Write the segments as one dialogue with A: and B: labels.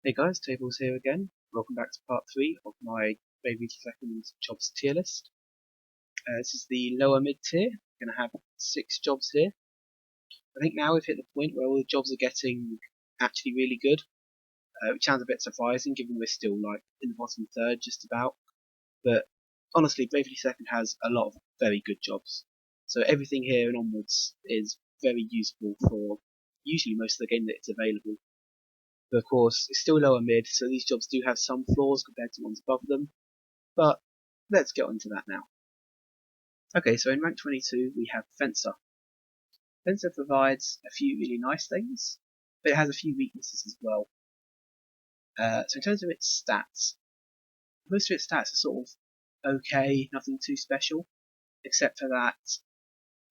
A: Hey guys, Tables here again. Welcome back to part 3 of my Bravely Second jobs tier list. This is the lower mid tier. We're going to have 6 jobs here. I think now we've hit the point where all the jobs are getting actually really good, which sounds a bit surprising given we're still like in the bottom third just about. But honestly, Bravely Second has a lot of very good jobs. So everything here and onwards is very useful for usually most of the game that it's available. But of course, it's still lower mid, so these jobs do have some flaws compared to ones above them. But let's get on to that now. Okay, so in rank 22 we have Fencer. Fencer provides a few really nice things, but it has a few weaknesses as well. So in terms of its stats, most of its stats are sort of okay, nothing too special, except for that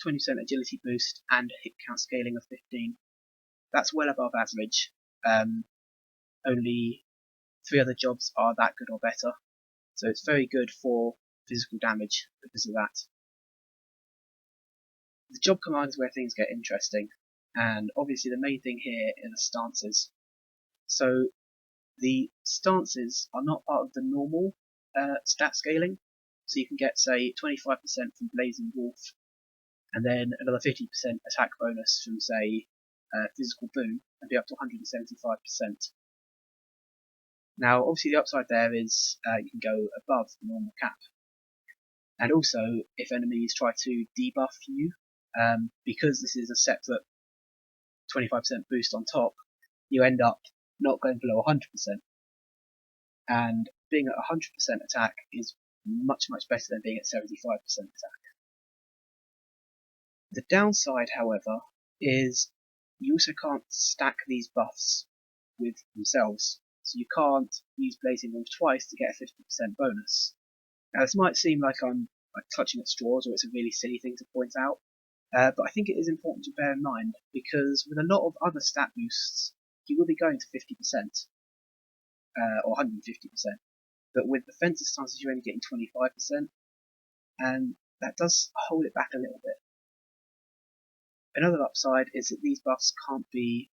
A: 20% agility boost and hit count scaling of 15. That's well above average. Only 3 other jobs are that good or better, so it's very good for physical damage because of that. The job command is where things get interesting, and obviously the main thing here are the stances. So the stances are not part of the normal stat scaling, so you can get say 25% from Blazing Wolf, and then another 50% attack bonus from say Physical Boom, and be up to 175%. Now obviously the upside there is you can go above the normal cap, and also if enemies try to debuff you, because this is a separate 25% boost on top, you end up not going below 100%. And being at 100% attack is much better than being at 75% attack. The downside, however, is you also can't stack these buffs with themselves. So you can't use Blazing Wolf twice to get a 50% bonus. Now this might seem like I'm clutching at straws, or it's a really silly thing to point out, but I think it is important to bear in mind, because with a lot of other stat boosts, you will be going to 50% or 150%, but with the Fencer stances you're only getting 25%, and that does hold it back a little bit. Another upside is that these buffs can't be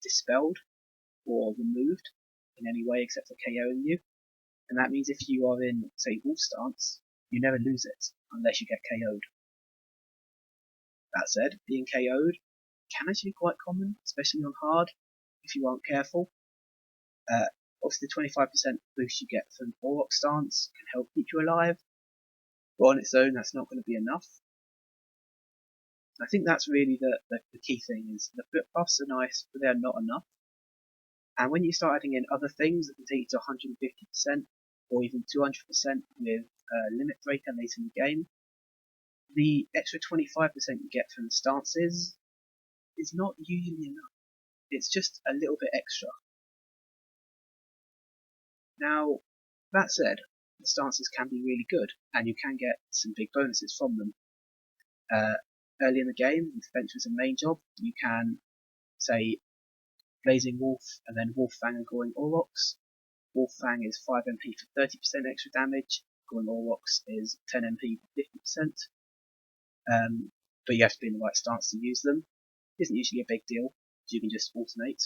A: dispelled or removed in any way except for KOing you, and that means if you are in, say, Wolf stance, you never lose it unless you get KO'd. That said, being KO'd can actually be quite common, especially on hard, if you aren't careful. Obviously the 25% boost you get from Auroch stance can help keep you alive, but on its own that's not going to be enough. I think that's really the key thing, is the buffs are nice, but they're not enough. And when you start adding in other things that can take you to 150% or even 200% with Limit Breaker later in the game, the extra 25% you get from the stances is not usually enough. It's just a little bit extra. Now, that said, the stances can be really good, and you can get some big bonuses from them. Early in the game, with Fencer as a main job, you can, say, Blazing Wolf and then Wolf Fang and Goring Aurochs. Wolf Fang is 5 MP for 30% extra damage, Goring Aurochs is 10 MP for 50%, but you have to be in the right stance to use them. It isn't usually a big deal, so you can just alternate.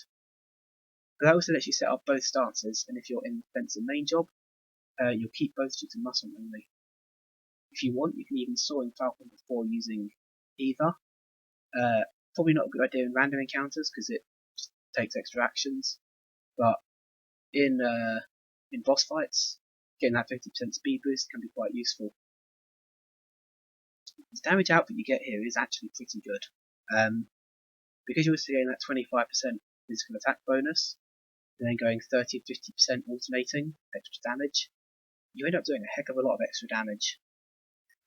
A: But that also lets you set up both stances, and if you're in the Fencer main job, you'll keep both due to muscle memory. If you want, you can even Soaring Falcon before using either. Probably not a good idea in random encounters because it just takes extra actions, but in boss fights, getting that 50% speed boost can be quite useful. The damage output you get here is actually pretty good. Because you're getting that 25% physical attack bonus, and then going 30 and 50% alternating extra damage, you end up doing a heck of a lot of extra damage.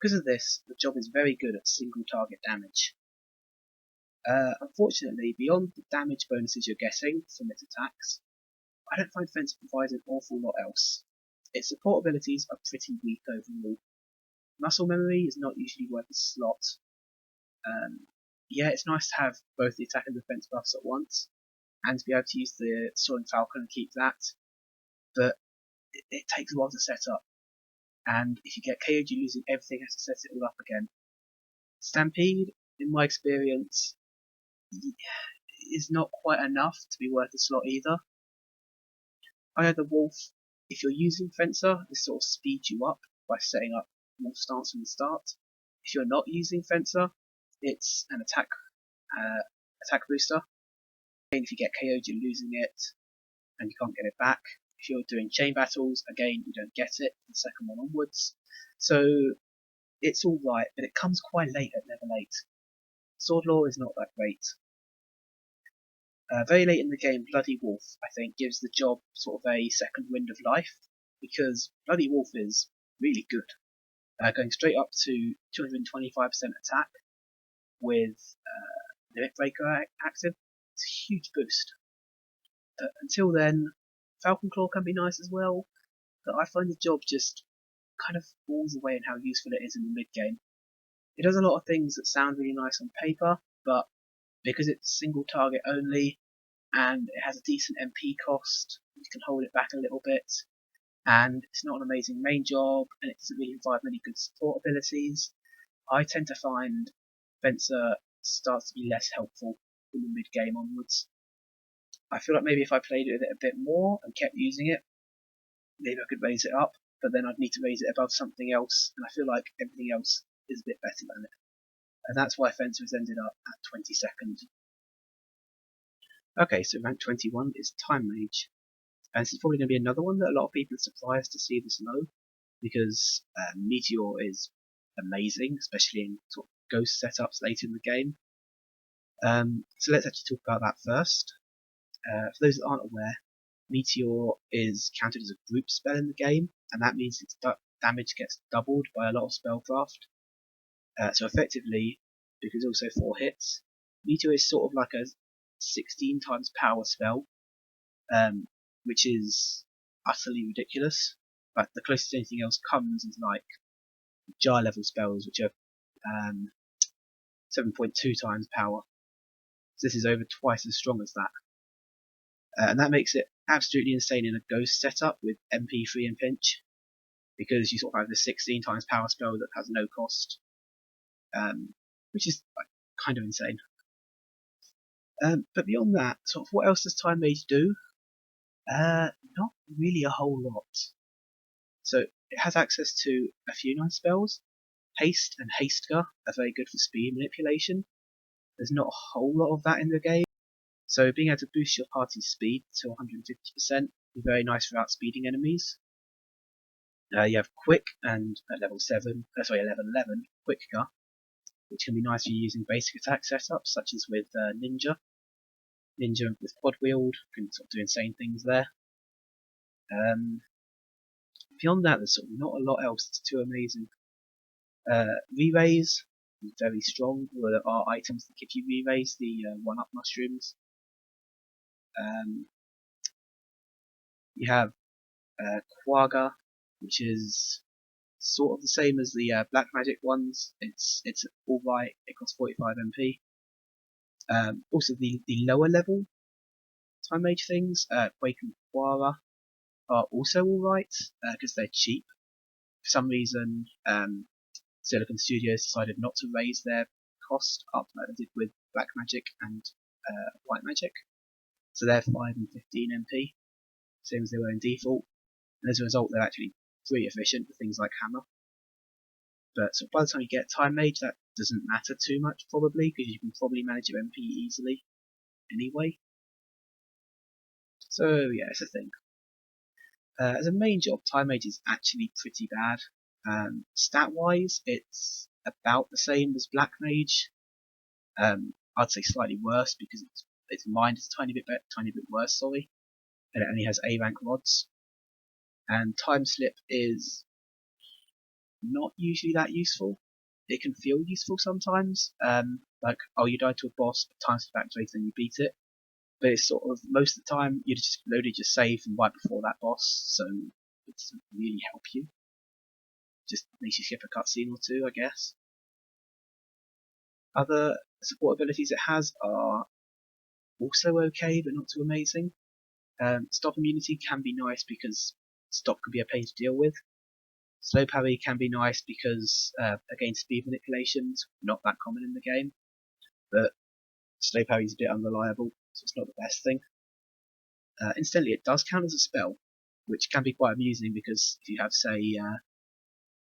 A: Because of this, the job is very good at single target damage. Unfortunately, beyond the damage bonuses you're getting from its attacks, I don't find Fencer provides an awful lot else. Its support abilities are pretty weak overall. Muscle memory is not usually worth a slot. Yeah, it's nice to have both the attack and defense buffs at once, and to be able to use the Soaring Falcon and keep that, but it takes a while to set up, and if you get KO'd you're losing everything, has to set it all up again. Stampede, in my experience, is not quite enough to be worth a slot either. Either Wolf, if you're using Fencer, this sort of speeds you up by setting up Wolf stance from the start. If you're not using Fencer, it's an attack booster. Again, if you get KO'd, you're losing it, and you can't get it back. If you're doing chain battles, again, you don't get it from the second one onwards. So it's alright, but it comes quite late at level 8. Sword Law is not that great. Very late in the game, Bloody Wolf, I think, gives the job sort of a second wind of life, because Bloody Wolf is really good. Going straight up to 225% attack with Limit Breaker active. It's a huge boost. Until then, Falcon Claw can be nice as well, but I find the job just kind of falls away in how useful it is in the mid game. It does a lot of things that sound really nice on paper, but because it's single target only and it has a decent MP cost, you can hold it back a little bit, and it's not an amazing main job, and it doesn't really provide many good support abilities. I tend to find Fencer starts to be less helpful from the mid game onwards. I feel like maybe if I played with it a bit more and kept using it, maybe I could raise it up, but then I'd need to raise it above something else, and I feel like everything else is a bit better than it. And that's why Fencer has ended up at 22nd. Okay, so rank 21 is Time Mage. And this is probably going to be another one that a lot of people are surprised to see this low, because Meteor is amazing, especially in sort of ghost setups later in the game. So let's actually talk about that first. For those that aren't aware, Meteor is counted as a group spell in the game, and that means its damage gets doubled by a lot of spellcraft. So effectively, because also 4 hits, Meteor is sort of like a 16 times power spell, which is utterly ridiculous. Like the closest anything else comes is like jar level spells, which are 7.2 times power. So this is over twice as strong as that. And that makes it absolutely insane in a ghost setup with MP free and pinch, because you sort of have this 16 times power spell that has no cost, which is kind of insane. But beyond that, sort of what else does Time Mage do? Not really a whole lot. So it has access to a few nice spells. Haste and Hastegar are very good for speed manipulation. There's not a whole lot of that in the game, so being able to boost your party's speed to 150% is very nice for outspeeding enemies. You have Quick and at level 11, Quickgar, which can be nice for using basic attack setups, such as with Ninja. Ninja with quad wield can sort of do insane things there. Beyond that, there's sort of not a lot else that's too amazing. Re-raise is very strong. Well, there are items that give you re-raise, the 1-up mushrooms. You have Quagga, which is sort of the same as the black magic ones. It's alright. It costs 45 MP. Also, the lower level Time Mage things, Quake and Quara, are also alright because they're cheap. For some reason, Silicon Studios decided not to raise their cost up like they did with Black Magic and White Magic. So they're 5 and 15 MP, same as they were in default. And as a result, they're actually pretty efficient for things like Hammer. But so by the time you get Time Mage, that doesn't matter too much probably, because you can probably manage your MP easily anyway. So yeah, it's a thing. As a main job, Time Mage is actually pretty bad. Stat-wise, it's about the same as Black Mage. I'd say slightly worse because its mind is a tiny bit worse, sorry. And it only has A rank rods. And Time Slip is not usually that useful. It can feel useful sometimes. Like, oh, you died to a boss, but Time Slip activates and you beat it. But it's sort of, most of the time, you just loaded your save from right before that boss, so it doesn't really help you. Just makes you skip a cutscene or two, I guess. Other support abilities it has are also okay, but not too amazing. Stop immunity can be nice because stop can be a pain to deal with. Slow parry can be nice because, against speed manipulations, not that common in the game, but slow parry is a bit unreliable, so it's not the best thing. Incidentally, it does count as a spell, which can be quite amusing because if you have, say,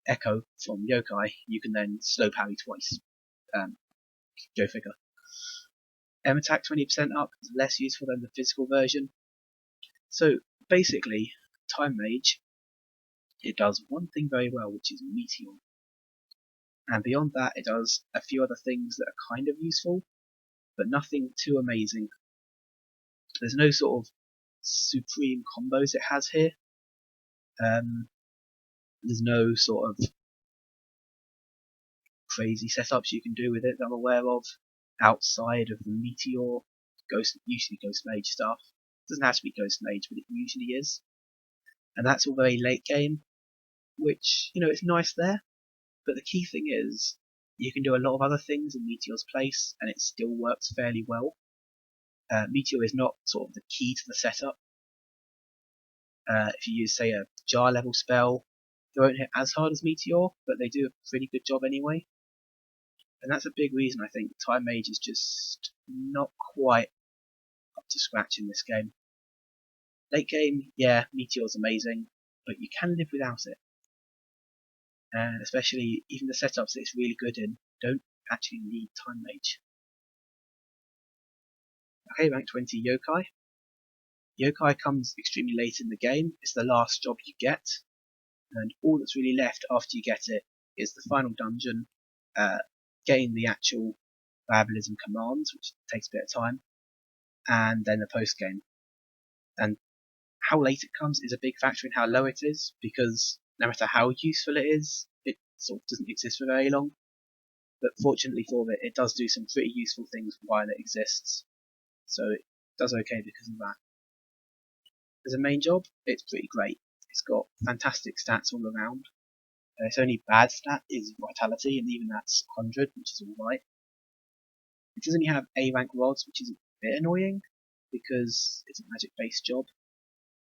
A: Echo from Yokai, you can then slow parry twice. Go figure. M attack 20% up is less useful than the physical version. So basically, Time Mage, it does one thing very well, which is Meteor. And beyond that, it does a few other things that are kind of useful, but nothing too amazing. There's no sort of supreme combos it has here. There's no sort of crazy setups you can do with it that I'm aware of outside of the Meteor, usually Ghost Mage stuff. It doesn't have to be Ghost Mage, but it usually is. And that's all very late game, which, it's nice there. But the key thing is, you can do a lot of other things in Meteor's place, and it still works fairly well. Meteor is not sort of the key to the setup. If you use, say, a jar level spell, they won't hit as hard as Meteor, but they do a pretty good job anyway. And that's a big reason I think Time Mage is just not quite up to scratch in this game. Late game, yeah, Meteor's amazing, but you can live without it. And especially even the setups that it's really good in don't actually need Time Mage. Okay, rank 20 Yokai. Yokai comes extremely late in the game. It's the last job you get, and all that's really left after you get it is the final dungeon, getting the actual Diabolism commands, which takes a bit of time, and then the post game. And how late it comes is a big factor in how low it is, because no matter how useful it is, it sort of doesn't exist for very long. But fortunately for it, it does do some pretty useful things while it exists, so it does okay because of that. As a main job, it's pretty great. It's got fantastic stats all around. Its only bad stat is Vitality, and even that's 100, which is alright. It does only have A rank rods, which is a bit annoying, because it's a magic based job.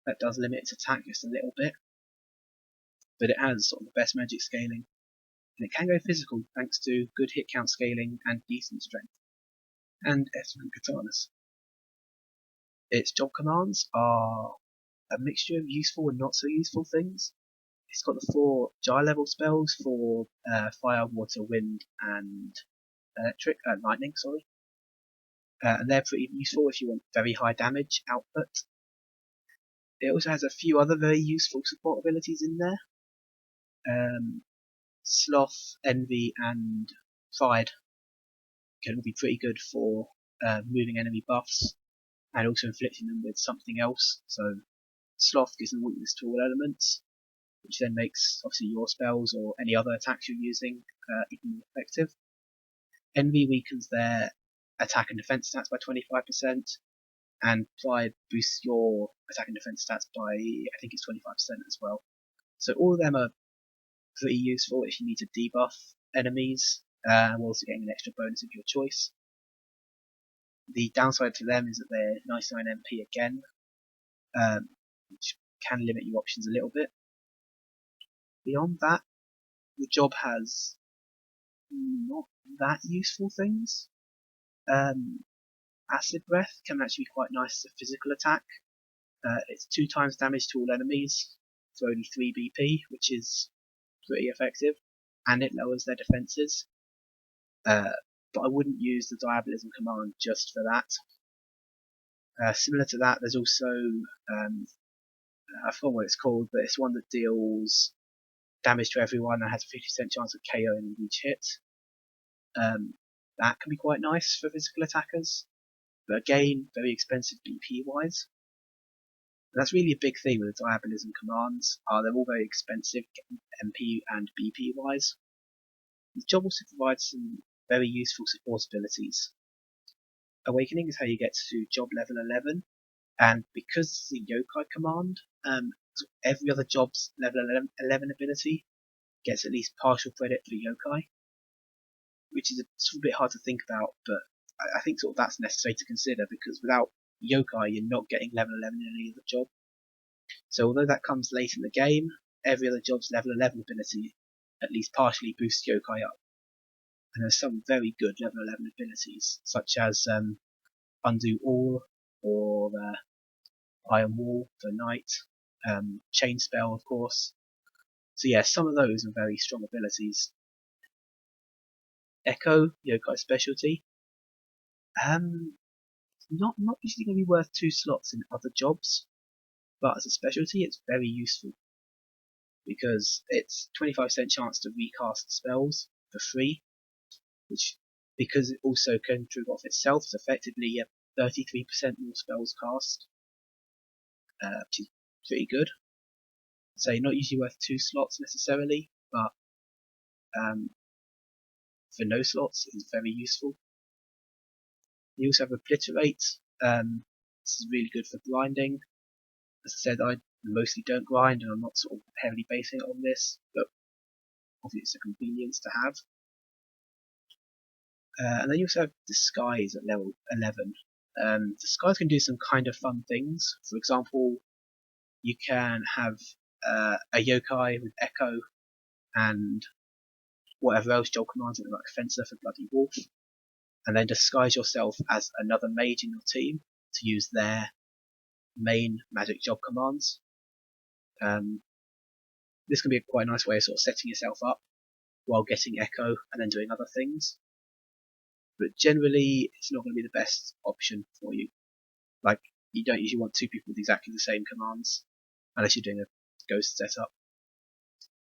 A: That does limit its attack just a little bit. But it has sort of the best magic scaling, and it can go physical thanks to good hit count scaling and decent strength, and excellent katanas. Its job commands are a mixture of useful and not so useful things. It's got the 4 jar level spells for fire, water, wind, and lightning. And they're pretty useful if you want very high damage output. It also has a few other very useful support abilities in there. Sloth, Envy, and Pride can be pretty good for moving enemy buffs and also inflicting them with something else. So Sloth gives them weakness to all elements, which then makes obviously your spells or any other attacks you're using even more effective. Envy weakens their attack and defense stats by 25%, and Pride boosts your attack and defense stats by, I think it's 25% as well. So all of them are pretty useful if you need to debuff enemies, while also getting an extra bonus of your choice. The downside to them is that they're 99 MP again, which can limit your options a little bit. Beyond that, the job has not that useful things. Acid Breath can actually be quite nice as a physical attack. It's 2 times damage to all enemies for only 3 BP, which is pretty effective, and it lowers their defenses. But I wouldn't use the Diabolism command just for that. Similar to that, there's also, I forgot what it's called, but it's one that deals damage to everyone and has a 50% chance of KOing each hit. That can be quite nice for physical attackers, but again, very expensive BP wise. And that's really a big thing with the Diabolism commands, they're all very expensive MP and BP wise. The job also provides some very useful support abilities. Awakening is how you get to job level 11, and because it's a Yokai command, every other job's level 11 ability gets at least partial credit for Yokai, which is a bit hard to think about, but I think sort of that's necessary to consider, because without Yokai you're not getting level 11 in any other job. So although that comes late in the game, every other job's level 11 ability at least partially boosts Yokai up. And there's some very good level 11 abilities, such as Undo All, or Iron Wall for Knight, Chain Spell, of course. So yeah, some of those are very strong abilities. Echo, Yokai's specialty. Not usually going to be worth 2 slots in other jobs, but as a specialty, it's very useful because it's 25% chance to recast spells for free, which, because it also can trigger off itself, is effectively 33% more spells cast, which is pretty good. So not usually worth 2 slots necessarily, but for no slots is very useful. You also have Obliterate. This is really good for grinding. As I said, I mostly don't grind, and I'm not sort of heavily basing it on this, but obviously it's a convenience to have. And then you also have Disguise at level 11. Disguise can do some kind of fun things. For example, you can have a yokai with Echo and whatever else job commands like Fencer for Bloody Wolf, and then disguise yourself as another mage in your team to use their main magic job commands. This can be a quite nice way of sort of setting yourself up while getting Echo and then doing other things. But generally, it's not going to be the best option for you. Like, you don't usually want 2 people with exactly the same commands unless you're doing a ghost setup.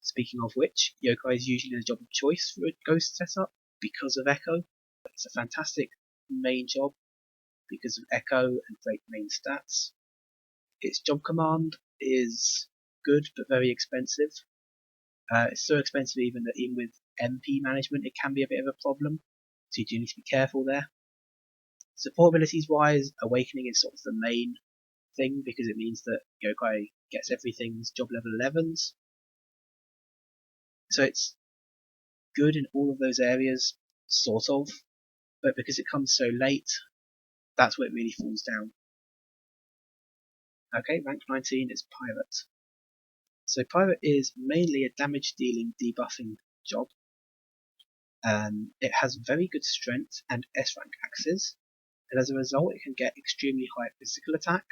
A: Speaking of which, Yokai is usually the job of choice for a ghost setup because of Echo. It's a fantastic main job because of Echo and great main stats. Its job command is good but very expensive. It's so expensive even with MP management it can be a bit of a problem, so you do need to be careful there. Support abilities wise, Awakening is sort of the main thing because it means that Yokai gets everything's job level 11s. So it's good in all of those areas, sort of, but because it comes so late, that's where it really falls down. Okay, rank 19 is Pirate. So Pirate is mainly a damage dealing debuffing job. It has very good strength and S rank axes, and as a result it can get extremely high physical attack.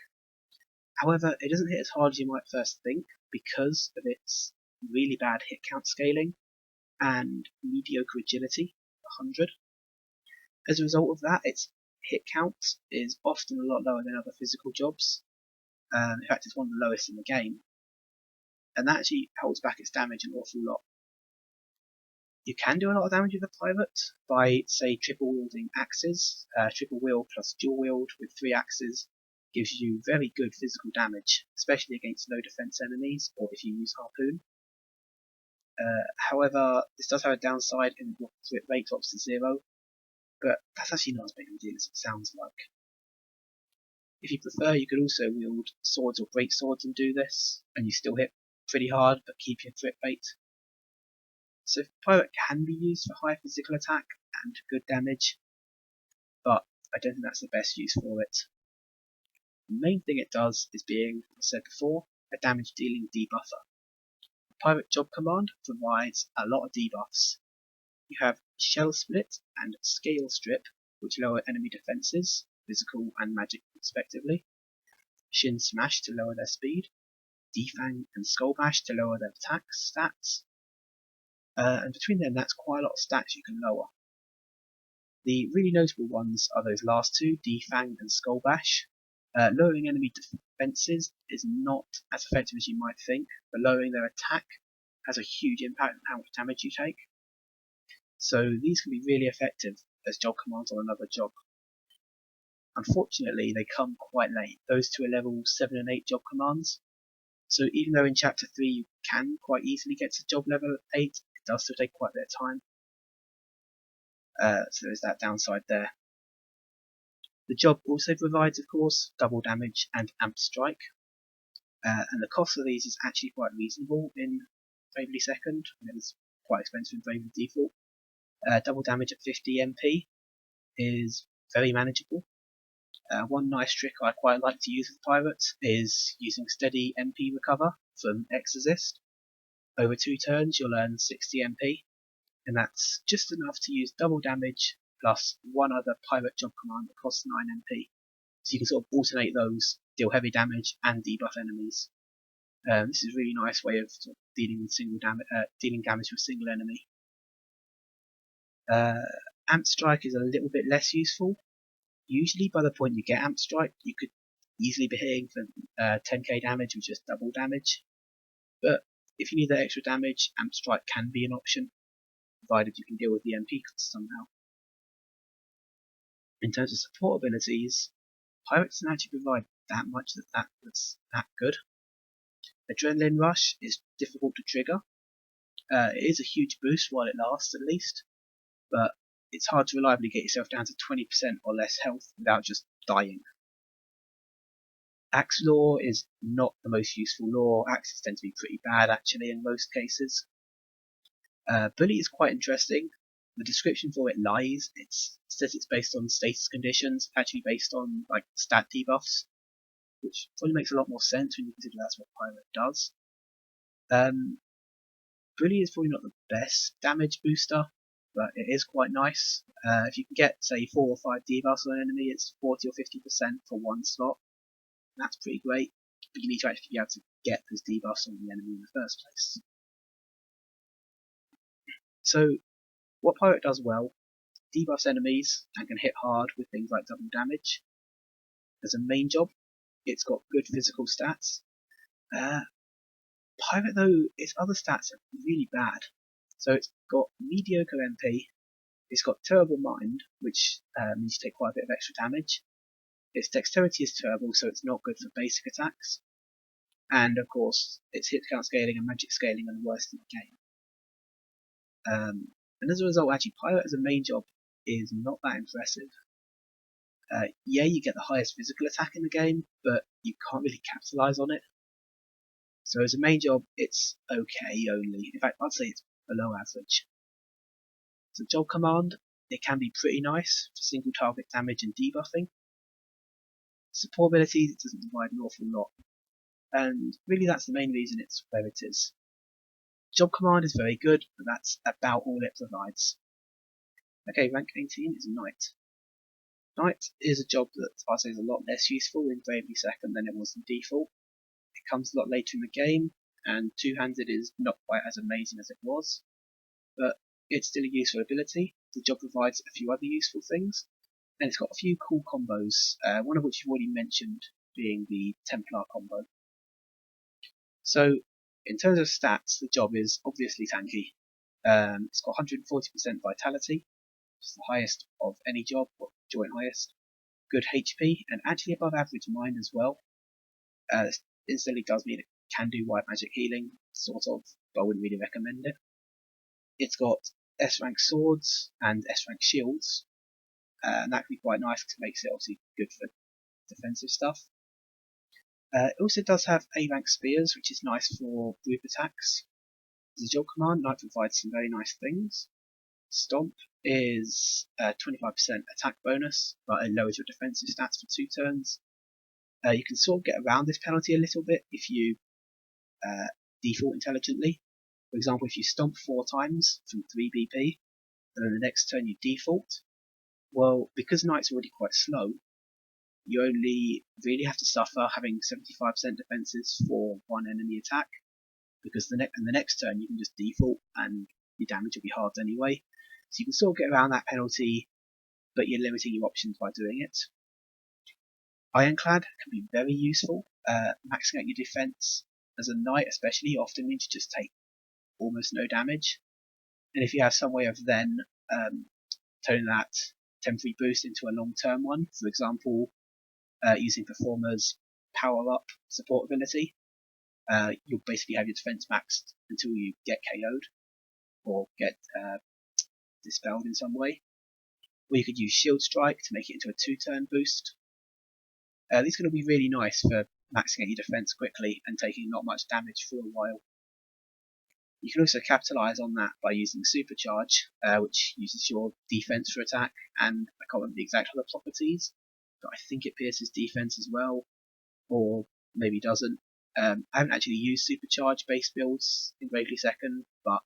A: However, it doesn't hit as hard as you might first think because of its really bad hit count scaling and mediocre agility, 100. As a result of that, its hit count is often a lot lower than other physical jobs. In fact, it's one of the lowest in the game, and that actually holds back its damage an awful lot. You can do a lot of damage with a Pirate by, say, triple wielding axes. Triple wield plus dual wield with 3 axes gives you very good physical damage, especially against low defense enemies or if you use Harpoon. However, this does have a downside in that your rate drops to 0, but that's actually not as big of a deal as it sounds like. If you prefer, you could also wield swords or great swords and do this, and you still hit pretty hard but keep your crit rate. So Pirate can be used for high physical attack and good damage, but I don't think that's the best use for it. The main thing it does is being, as I said before, a damage dealing debuffer. The Pirate job command provides a lot of debuffs. You have Shell Split and Scale Strip, which lower enemy defenses, physical and magic respectively. Shin Smash to lower their speed. Defang and Skull Bash to lower their attack stats. And between them, that's quite a lot of stats you can lower. The really notable ones are those last 2, Defang and Skull Bash. Lowering enemy defenses is not as effective as you might think, but lowering their attack has a huge impact on how much damage you take. So these can be really effective as job commands on another job. Unfortunately, they come quite late. Those 2 are level 7 and 8 job commands. So even though in chapter 3 you can quite easily get to job level 8, it does still take quite a bit of time. So there's that downside there. The job also provides, of course, double damage and amp strike. And the cost of these is actually quite reasonable in Bravely Second. It was quite expensive in Bravely Default. Double damage at 50 MP is very manageable. One nice trick I quite like to use with pirates is using steady MP recover from Exorcist. Over 2 turns you'll earn 60 MP, and that's just enough to use double damage plus one other pirate job command that costs 9 MP. So you can sort of alternate those, deal heavy damage and debuff enemies. This is a really nice way of, dealing damage with a single enemy. Amp Strike is a little bit less useful. Usually by the point you get Amp Strike, you could easily be hitting for 10k damage with just double damage. But if you need that extra damage, Amp Strike can be an option, provided you can deal with the MP cost somehow. In terms of support abilities, Pirate doesn't actually provide that much that's that good. Adrenaline Rush is difficult to trigger. It is a huge boost while it lasts at least, but it's hard to reliably get yourself down to 20% or less health without just dying. Axe lore is not the most useful lore. Axes tend to be pretty bad actually in most cases. Bully is quite interesting. The description for it lies. It says it's based on status conditions, actually based on like stat debuffs, which probably makes a lot more sense when you consider that's what Pirate does. Bully is probably not the best damage booster, but it is quite nice. If you can get, say, 4 or 5 debuffs on an enemy, it's 40 or 50% for one slot. That's pretty great, but you need to actually be able to get those debuffs on the enemy in the first place. So, what Pirate does well, debuffs enemies and can hit hard with things like double damage. As a main job, it's got good physical stats. Pirate, though, its other stats are really bad. So it's got mediocre MP, it's got terrible mind, which means you take quite a bit of extra damage. Its dexterity is terrible, so it's not good for basic attacks. And of course, its hit count scaling and magic scaling are the worst in the game. And as a result, actually, Pirate as a main job is not that impressive. Yeah, you get the highest physical attack in the game, but you can't really capitalize on it. So as a main job, it's okay only. In fact, I'd say it's below average. As a job command, it can be pretty nice for single target damage and debuffing. Support abilities, it doesn't provide an awful lot. And really that's the main reason it's where it is. Job command is very good, but that's about all it provides. Okay, rank 18 is Knight. Knight is a job that I'd say is a lot less useful in Bravely Second than it was in default. It comes a lot later in the game, and two-handed is not quite as amazing as it was, but it's still a useful ability. The job provides a few other useful things, and it's got a few cool combos, one of which you've already mentioned being the Templar combo. So, in terms of stats, the job is obviously tanky. It's got 140% vitality, which is the highest of any job, or joint highest. Good HP, and actually above average mind as well. Instantly does mean it can do white magic healing, sort of, but I wouldn't really recommend it. It's got S rank swords and S rank shields, and that can be quite nice because it makes it obviously good for defensive stuff. It also does have A rank spears, which is nice for group attacks. As a job command, Knight provides some very nice things. Stomp is 25% attack bonus, but it lowers your defensive stats for 2 turns. You can sort of get around this penalty a little bit if you default intelligently. For example, if you stomp 4 times from 3 BP, and then the next turn you default, well, because Knight's already quite slow, you only really have to suffer having 75% defenses for one enemy attack, because the next turn you can just default and your damage will be halved anyway. So you can sort of get around that penalty, but you're limiting your options by doing it. Ironclad can be very useful. Maxing out your defense as a knight especially often means you just take almost no damage. And if you have some way of then turning that temporary boost into a long-term one, for example, using Performer's power-up support ability, you'll basically have your defense maxed until you get KO'd or get dispelled in some way. Or you could use Shield Strike to make it into a 2-turn boost. These are going to be really nice for maxing out your defense quickly and taking not much damage for a while. You can also capitalize on that by using Supercharge, which uses your defense for attack, and I can't remember the exact other properties, but I think it pierces defense as well, or maybe doesn't. I haven't actually used Supercharge base builds in Bravely Second, but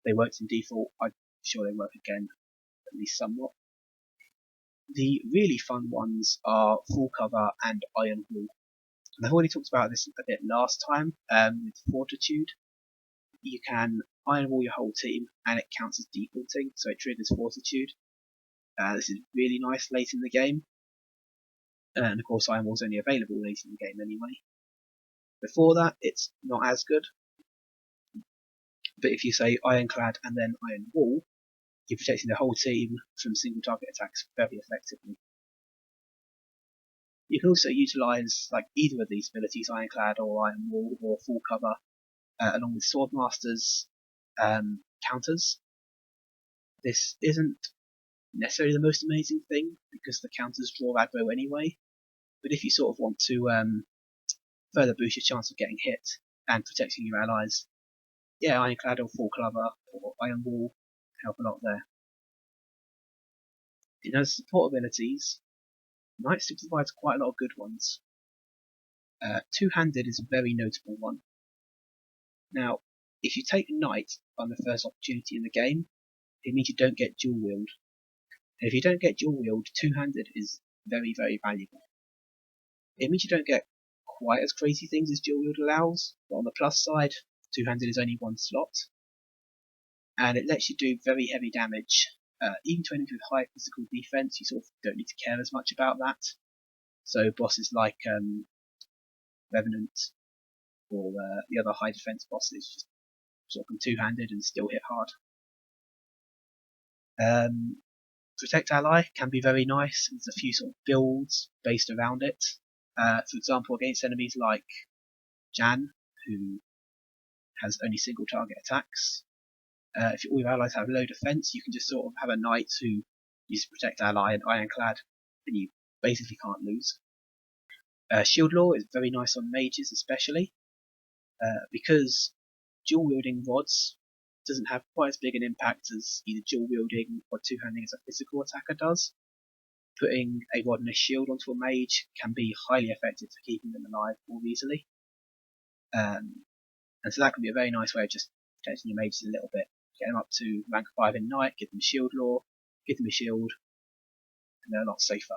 A: they worked in default. I'm sure they work again, at least somewhat. The really fun ones are Full Cover and Iron Wall. And I've already talked about this a bit last time with Fortitude. You can iron wall your whole team and it counts as defaulting, so it triggers Fortitude. This is really nice late in the game. And of course iron wall's only available late in the game anyway. Before that it's not as good. But if you say ironclad and then iron wall, you're protecting the whole team from single target attacks very effectively. You can also utilise like either of these abilities, ironclad or iron wall or full cover, along with swordmaster's counters. This isn't necessarily the most amazing thing because the counters draw aggro anyway. But if you sort of want to further boost your chance of getting hit and protecting your allies, yeah, ironclad or full cover or iron wall help a lot there. In terms of support abilities, Knight still provides quite a lot of good ones. Two-handed is a very notable one. Now, if you take a Knight on the first opportunity in the game, it means you don't get dual wield. And if you don't get dual wield, two-handed is very, very valuable. It means you don't get quite as crazy things as dual wield allows, but on the plus side, two-handed is only one slot. And it lets you do very heavy damage. Even to enemies with high physical defense, you sort of don't need to care as much about that. So bosses like Revenant or the other high defense bosses just sort of come two-handed and still hit hard. Protect ally can be very nice. There's a few sort of builds based around it. For example, against enemies like Jan, who has only single target attacks. If all your allies have low defense, you can just sort of have a knight who uses protect ally and ironclad, and you basically can't lose. Shield Law is very nice on mages, especially because dual wielding rods doesn't have quite as big an impact as either dual wielding or two-handing as a physical attacker does. Putting a rod and a shield onto a mage can be highly effective for keeping them alive more easily. And so that can be a very nice way of just protecting your mages a little bit. Get them up to rank 5 in Knight, give them Shield Law, give them a shield, and they're a lot safer.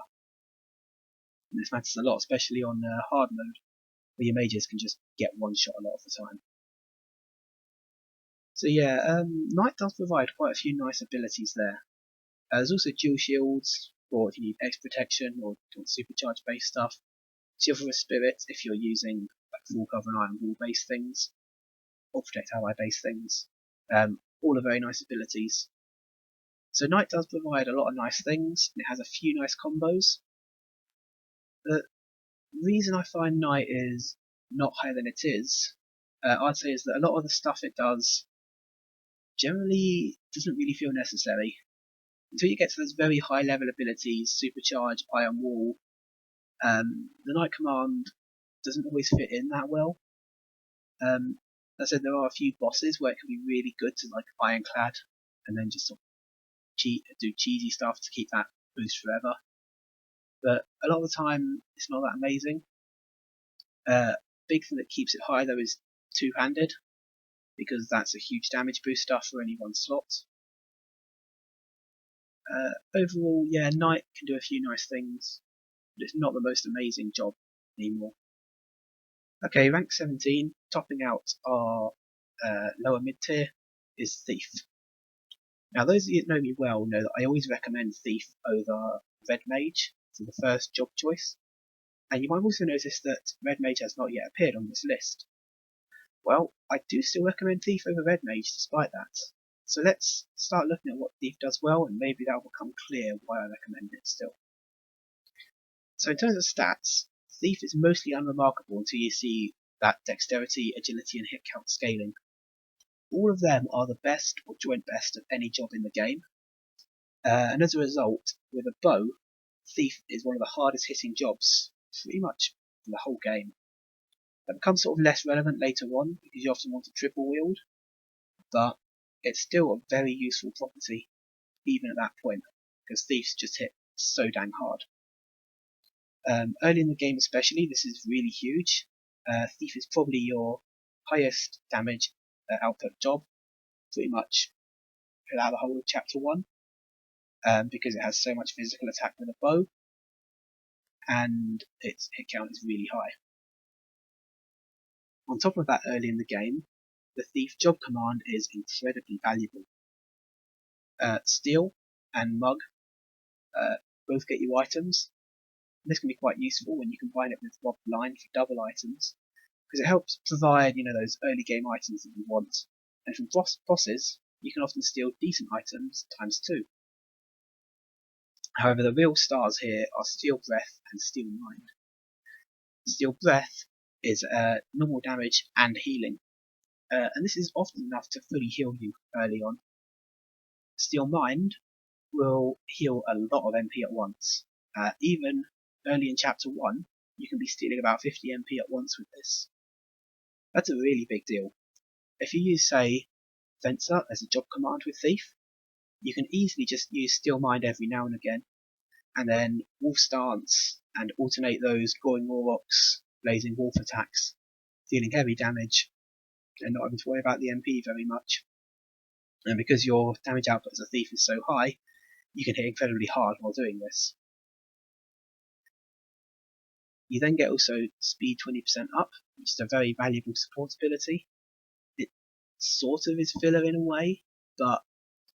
A: And this matters a lot, especially on hard mode, where your mages can just get one shot a lot of the time. So yeah, Knight does provide quite a few nice abilities there. There's also dual shields for if you need extra protection or supercharge based stuff. Shield for a spirit if you're using like full cover and iron wall based things, or protect ally based things. All are very nice abilities. So Knight does provide a lot of nice things, and it has a few nice combos. The reason I find Knight is not higher than it is, I'd say, is that a lot of the stuff it does generally doesn't really feel necessary. Until you get to those very high level abilities, Supercharge, Iron Wall, the Knight command doesn't always fit in that well. As I said, there are a few bosses where it can be really good to like Ironclad and then just sort of do cheesy stuff to keep that boost forever. But a lot of the time, it's not that amazing. Big thing that keeps it high though is two-handed, because that's a huge damage booster for only one slot. Overall, yeah, Knight can do a few nice things, but it's not the most amazing job anymore. Okay, rank 17, topping out our lower mid-tier, is Thief. Now, those of you that know me well know that I always recommend Thief over Red Mage for the first job choice, and you might also notice that Red Mage has not yet appeared on this list. Well, I do still recommend Thief over Red Mage despite that. So let's start looking at what Thief does well, and maybe that will become clear why I recommend it still. So in terms of stats, Thief is mostly unremarkable until you see that dexterity, agility, and hit count scaling. All of them are the best or joint best of any job in the game. And as a result, with a bow, Thief is one of the hardest hitting jobs pretty much for the whole game. That becomes sort of less relevant later on because you often want to triple wield, but it's still a very useful property even at that point because Thieves just hit so dang hard. Early in the game especially, this is really huge. Thief is probably your highest damage output job, pretty much throughout the whole of Chapter 1, because it has so much physical attack with a bow, and its hit count is really high. On top of that, early in the game, the thief job command is incredibly valuable. Steal and mug both get you items. This can be quite useful when you combine it with rob blind for double items, because it helps provide those early game items that you want. And from bosses, you can often steal decent items ×2. However, the real stars here are Steal Breath and Steal Mind. Steal Breath is normal damage and healing, and this is often enough to fully heal you early on. Steal Mind will heal a lot of MP at once. Even early in Chapter 1, you can be stealing about 50 MP at once with this. That's a really big deal. If you use, say, Fencer as a job command with Thief, you can easily just use Steal Mind every now and again, and then Wolf Stance and alternate those Goring Warlocks, Blazing Wolf attacks, dealing heavy damage and not having to worry about the MP very much. And because your damage output as a Thief is so high, you can hit incredibly hard while doing this. You then get also speed 20% up, which is a very valuable support ability. It sort of is filler in a way, but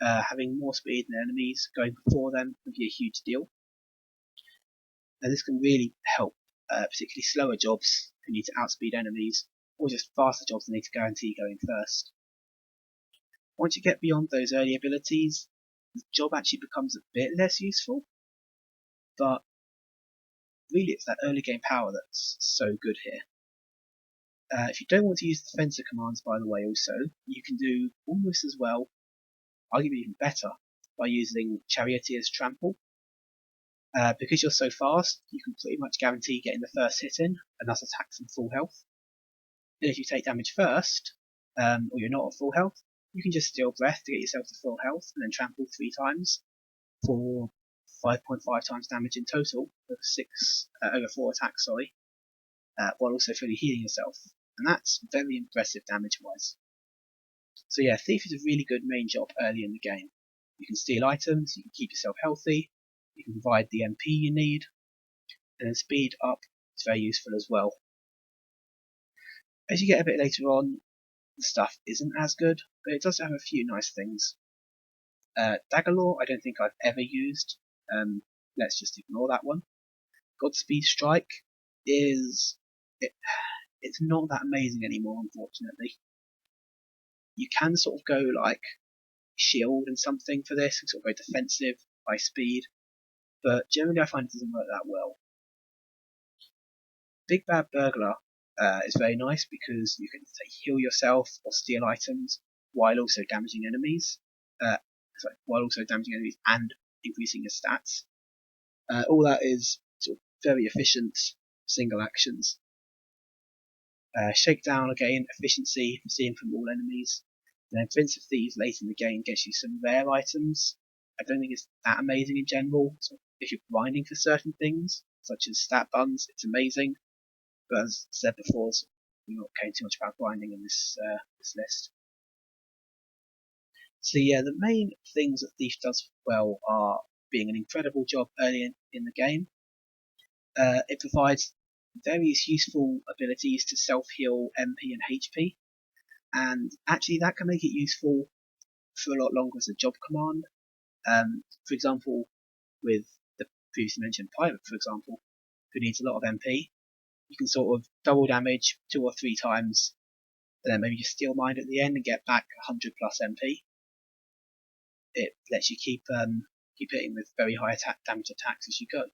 A: having more speed than enemies going before them can be a huge deal. And this can really help, particularly slower jobs who need to outspeed enemies, or just faster jobs that need to guarantee going first. Once you get beyond those early abilities, the job actually becomes a bit less useful, but really it's that early game power that's so good here. If you don't want to use the Fencer commands, by the way, also, you can do almost as well, arguably even better, by using Charioteer's Trample. Because you're so fast, you can pretty much guarantee getting the first hit in, and thus attack from full health. And if you take damage first, or you're not at full health, you can just Steal Breath to get yourself to full health, and then Trample 3 times for 5.5 times damage in total, over 4 attacks, while also fully healing yourself. And that's very impressive damage-wise. So yeah, Thief is a really good main job early in the game. You can steal items, you can keep yourself healthy, you can provide the MP you need, and then speed up is very useful as well. As you get a bit later on, the stuff isn't as good, but it does have a few nice things. Daggerlaw I don't think I've ever used, let's just ignore that one. Godspeed Strike it's not that amazing anymore, unfortunately. You can sort of go like shield and something for this, and sort of go defensive by speed, but generally I find it doesn't work that well. Big Bad Burglar is very nice because you can heal yourself or steal items while also damaging enemies. And increasing your stats. All that is sort of very efficient single actions. Shakedown again, efficiency, seeing from all enemies. And then Prince of Thieves later in the game gets you some rare items. I don't think it's that amazing in general. So if you're grinding for certain things, such as stat buns, it's amazing. But as I said before, we're not caring too much about grinding in this list. So yeah, the main things that Thief does well are being an incredible job early in the game. It provides various useful abilities to self-heal MP and HP, and actually that can make it useful for a lot longer as a job command. For example, with the previously mentioned pirate, for example, who needs a lot of MP, you can sort of double damage 2 or 3 times, and then maybe just Steal Mind at the end and get back 100 plus MP. It lets you keep hitting with very high damage attacks as you go.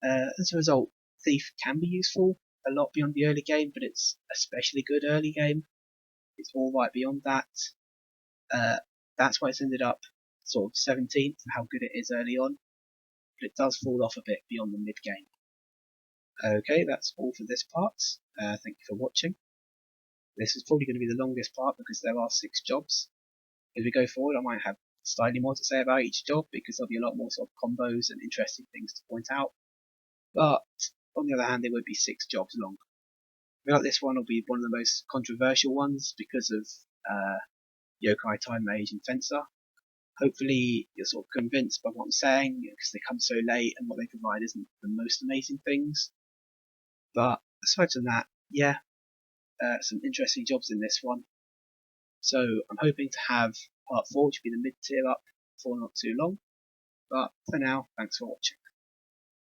A: As a result, Thief can be useful a lot beyond the early game, but it's especially good early game. It's alright beyond that. That's why it's ended up sort of 17th for how good it is early on, but it does fall off a bit beyond the mid game. Okay, that's all for this part. Thank you for watching. This is probably going to be the longest part because there are 6 jobs. As we go forward, I might have slightly more to say about each job because there'll be a lot more sort of combos and interesting things to point out. But on the other hand, they would be 6 jobs long. I feel like this one will be one of the most controversial ones because of Yokai, Time Mage, and Fencer. Hopefully you're sort of convinced by what I'm saying, because they come so late and what they provide isn't the most amazing things. But aside from that, yeah, some interesting jobs in this one. So I'm hoping to have part 4, which will be the mid-tier up, for not too long. But for now, thanks for watching.